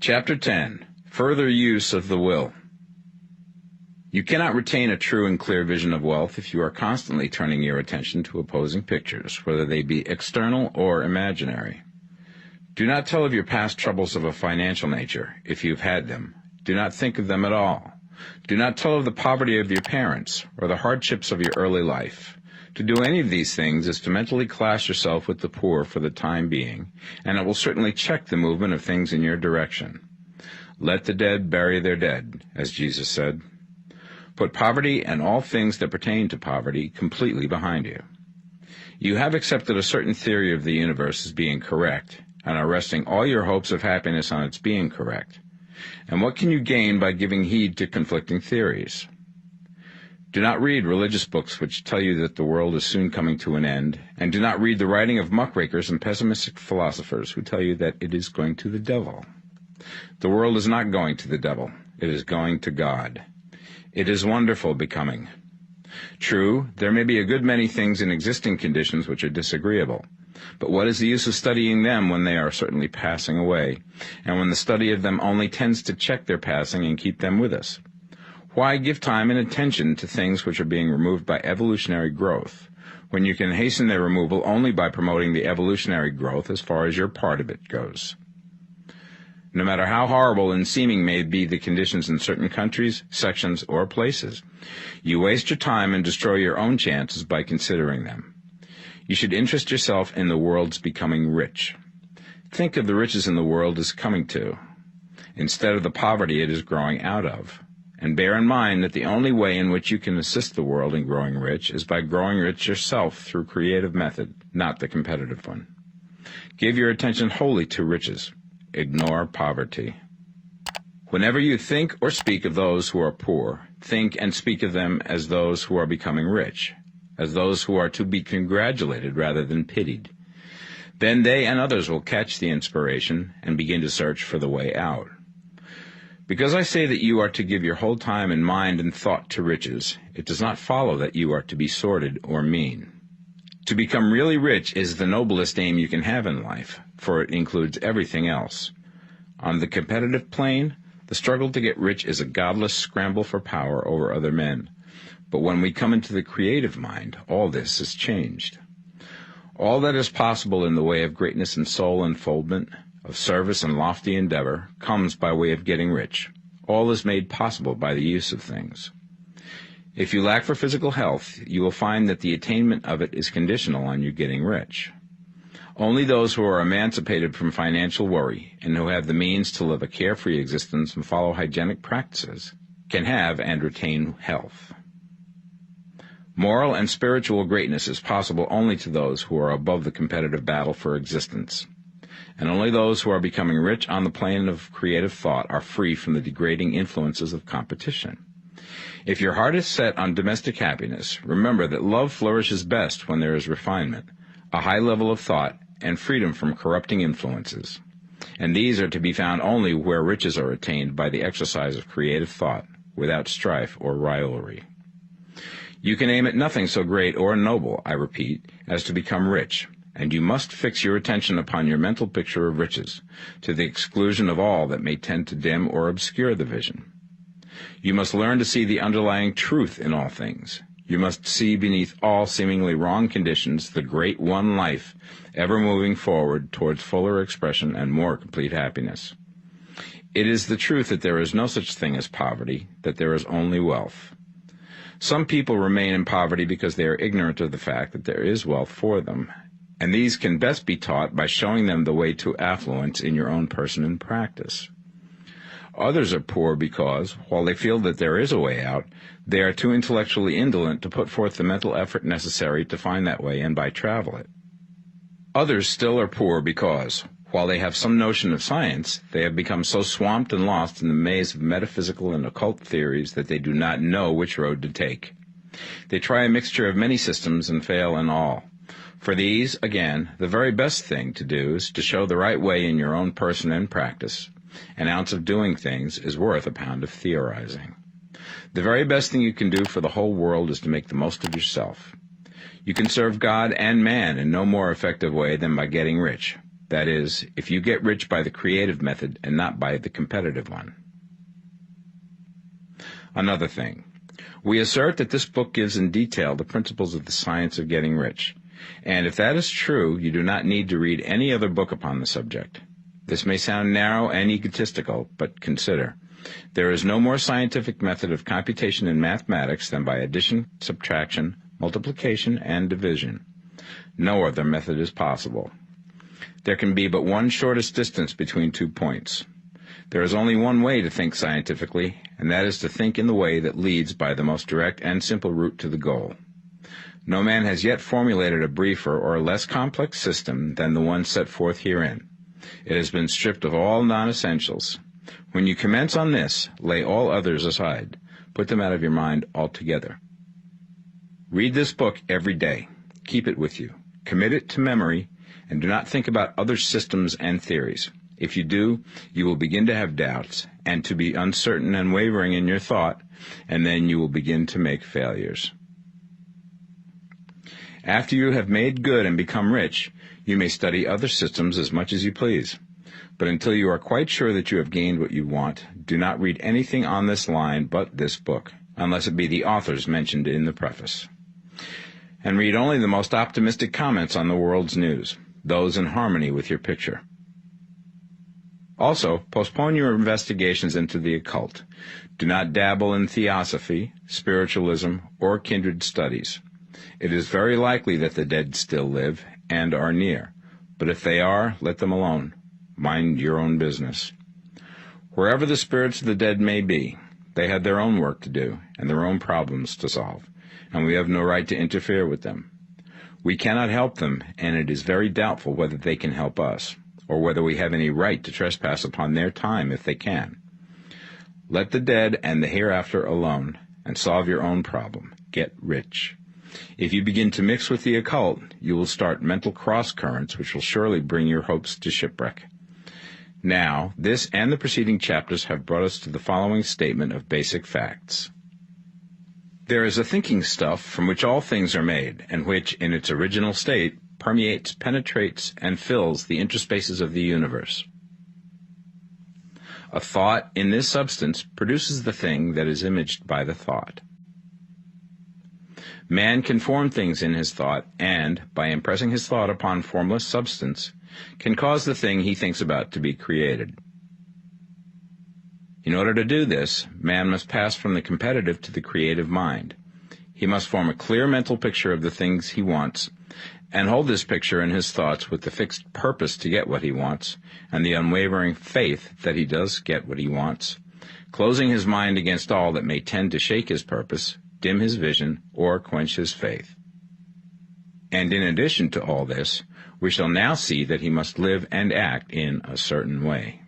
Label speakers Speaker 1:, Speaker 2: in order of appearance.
Speaker 1: Chapter 10. Further Use of the Will. You cannot retain a true and clear vision of wealth if you are constantly turning your attention to opposing pictures, whether they be external or imaginary. Do not tell of your past troubles of a financial nature, if you've had them. Do not think of them at all. Do not tell of the poverty of your parents, or the hardships of your early life. To do any of these things is to mentally class yourself with the poor for the time being, and it will certainly check the movement of things in your direction. Let the dead bury their dead, as Jesus said. Put poverty and all things that pertain to poverty completely behind you. You have accepted a certain theory of the universe as being correct, and are resting all your hopes of happiness on its being correct. And what can you gain by giving heed to conflicting theories? Do not read religious books which tell you that the world is soon coming to an end, and do not read the writing of muckrakers and pessimistic philosophers who tell you that it is going to the devil. The world is not going to the devil. It is going to God. It is wonderful becoming. True, there may be a good many things in existing conditions which are disagreeable, but what is the use of studying them when they are certainly passing away, and when the study of them only tends to check their passing and keep them with us? Why give time and attention to things which are being removed by evolutionary growth, when you can hasten their removal only by promoting the evolutionary growth as far as your part of it goes? No matter how horrible and seeming may be the conditions in certain countries, sections, or places, you waste your time and destroy your own chances by considering them. You should interest yourself in the world's becoming rich. Think of the riches in the world as coming to, instead of the poverty it is growing out of. And bear in mind that the only way in which you can assist the world in growing rich is by growing rich yourself through creative method, not the competitive one. Give your attention wholly to riches. Ignore poverty. Whenever you think or speak of those who are poor, think and speak of them as those who are becoming rich, as those who are to be congratulated rather than pitied. Then they and others will catch the inspiration and begin to search for the way out. Because I say that you are to give your whole time and mind and thought to riches, it does not follow that you are to be sordid or mean. To become really rich is the noblest aim you can have in life, for it includes everything else. On the competitive plane, the struggle to get rich is a godless scramble for power over other men. But when we come into the creative mind, all this is changed. All that is possible in the way of greatness and soul unfoldment, of service and lofty endeavor, comes by way of getting rich. All is made possible by the use of things. If you lack for physical health, you will find that the attainment of it is conditional on you getting rich. Only those who are emancipated from financial worry and who have the means to live a carefree existence and follow hygienic practices can have and retain health. Moral and spiritual greatness is possible only to those who are above the competitive battle for existence. And only those who are becoming rich on the plane of creative thought are free from the degrading influences of competition. If your heart is set on domestic happiness, remember that love flourishes best when there is refinement, a high level of thought, and freedom from corrupting influences. And these are to be found only where riches are attained by the exercise of creative thought, without strife or rivalry. You can aim at nothing so great or noble, I repeat, as to become rich, and you must fix your attention upon your mental picture of riches, to the exclusion of all that may tend to dim or obscure the vision. You must learn to see the underlying truth in all things. You must see beneath all seemingly wrong conditions the great one life, ever moving forward towards fuller expression and more complete happiness. It is the truth that there is no such thing as poverty, that there is only wealth. Some people remain in poverty because they are ignorant of the fact that there is wealth for them, and these can best be taught by showing them the way to affluence in your own person and practice. Others are poor because, while they feel that there is a way out, they are too intellectually indolent to put forth the mental effort necessary to find that way and by travel it. Others still are poor because, while they have some notion of science, they have become so swamped and lost in the maze of metaphysical and occult theories that they do not know which road to take. They try a mixture of many systems and fail in all. For these, again, the very best thing to do is to show the right way in your own person and practice. An ounce of doing things is worth a pound of theorizing. The very best thing you can do for the whole world is to make the most of yourself. You can serve God and man in no more effective way than by getting rich. That is, if you get rich by the creative method and not by the competitive one. Another thing. We assert that this book gives in detail the principles of the science of getting rich. And if that is true, you do not need to read any other book upon the subject. This may sound narrow and egotistical, but consider. There is no more scientific method of computation in mathematics than by addition, subtraction, multiplication, and division. No other method is possible. There can be but one shortest distance between 2 points. There is only one way to think scientifically, and that is to think in the way that leads by the most direct and simple route to the goal. No man has yet formulated a briefer or less complex system than the one set forth herein. It has been stripped of all non-essentials. When you commence on this, lay all others aside. Put them out of your mind altogether. Read this book every day. Keep it with you. Commit it to memory, and do not think about other systems and theories. If you do, you will begin to have doubts, and to be uncertain and wavering in your thought, and then you will begin to make failures. After you have made good and become rich, you may study other systems as much as you please. But until you are quite sure that you have gained what you want, do not read anything on this line but this book, unless it be the authors mentioned in the preface. And read only the most optimistic comments on the world's news, those in harmony with your picture. Also, postpone your investigations into the occult. Do not dabble in theosophy, spiritualism, or kindred studies. It is very likely that the dead still live and are near, but if they are, let them alone. Mind your own business. Wherever the spirits of the dead may be, they have their own work to do and their own problems to solve, and we have no right to interfere with them. We cannot help them, and it is very doubtful whether they can help us, or whether we have any right to trespass upon their time if they can. Let the dead and the hereafter alone, and solve your own problem. Get rich. If you begin to mix with the occult, you will start mental cross-currents which will surely bring your hopes to shipwreck. Now, this and the preceding chapters have brought us to the following statement of basic facts. There is a thinking stuff from which all things are made, and which, in its original state, permeates, penetrates, and fills the interspaces of the universe. A thought in this substance produces the thing that is imaged by the thought. Man can form things in his thought, and, by impressing his thought upon formless substance, can cause the thing he thinks about to be created. In order to do this, man must pass from the competitive to the creative mind. He must form a clear mental picture of the things he wants, and hold this picture in his thoughts with the fixed purpose to get what he wants, and the unwavering faith that he does get what he wants, closing his mind against all that may tend to shake his purpose, dim his vision, or quench his faith. And in addition to all this, we shall now see that he must live and act in a certain way.